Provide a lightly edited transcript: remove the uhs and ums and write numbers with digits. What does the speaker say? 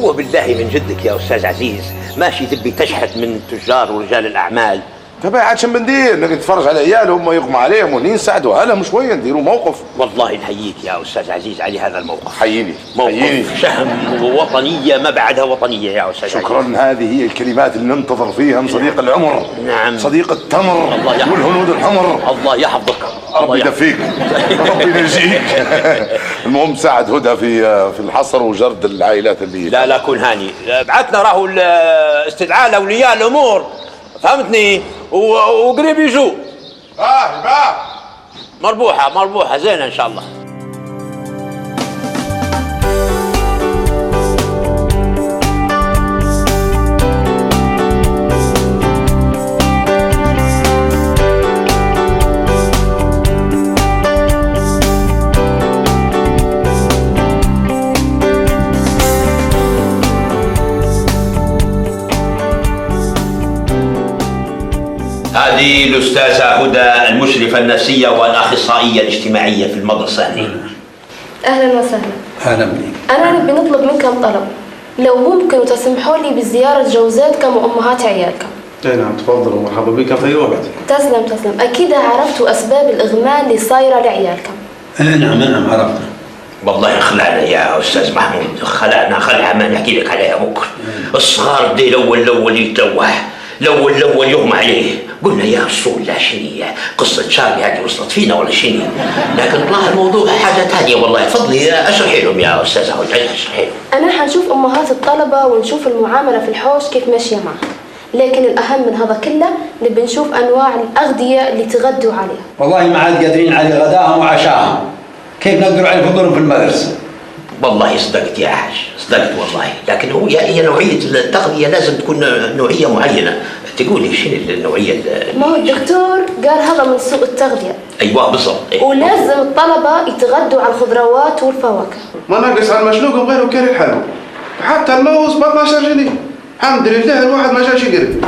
هو بالله من جدك يا أستاذ عزيز ماشي تبي تشحت من التجار ورجال الأعمال؟ تبع عاد شو بندير؟ نقعد نتفرج على عيالهم ويغمى عليهم ونساعدوا هلا مش شويه نديروا موقف. والله نحييك يا أستاذ عزيز على هذا الموقف. حييني موقف شهم ووطنية ما بعدها وطنية يا أستاذ شكرا عزيز. هذه هي الكلمات اللي ننتظر فيها من صديق العمر. نعم. صديق التمر والهنود الحمر. الله يحفظك. ربي يدفيك. ربي ينجيك. المهم ساعد هدى في الحصر وجرد العائلات اللي لا كن هاني، بعتنا راهو استدعاء لأولياء الأمور فهمتني وقريب يجوا. مربوحة زينة إن شاء الله. هذه الأستاذة هدى المشرفة النفسية والأخصائية الاجتماعية في المدرسة هنا. أهلا وسهلا. أهلا بك. أنا نبي نطلب منكم طلب، لو ممكن تسمحوا لي بزيارة جوزاتكم وأمهات عيالكم. اي نعم تفضلوا مرحبا بك في أي وقت. تسلم. أكيد عرفتوا أسباب الإغماء اللي صايرة لعيالكم. نعم عرفنا. والله خلعنا يا أستاذ محمود، خلعة ما نحكي لك عليها بكرة. الصغار دي الأول يتلوح، الأول يغمى عليه. قلنا يا رسول الله شنية قصة شارلي هذه وصلت فينا ولا شنية، لكن طلع الموضوع حاجة ثانية. والله فضلي اشرحي لهم يا أستاذ هدى، اشرحي لهم. أنا حنشوف أمهات الطلبة ونشوف المعاملة في الحوش كيف ماشية معها، لكن الأهم من هذا كله نبي نشوف أنواع الأغذية اللي تغدوا عليها. والله ما عاد قادرين على غداهم وعشاهم، كيف نقدروا على الفطور في المدرسة؟ والله صدقت يا حاج، صدقت والله، لكن هي نوعية التغذية لازم تكون نوعية معينة. تقولي شنو النوعية؟ ما هو الدكتور قال هذا من سوء التغذية. أيوة بالضبط. ولازم الطلبة يتغدوا على الخضروات والفواكه. ما ناقص على المشلوق وغيره كان الحلو، حتى الموز ب 12 جنيه. الحمد لله الواحد ما جاش يقرب.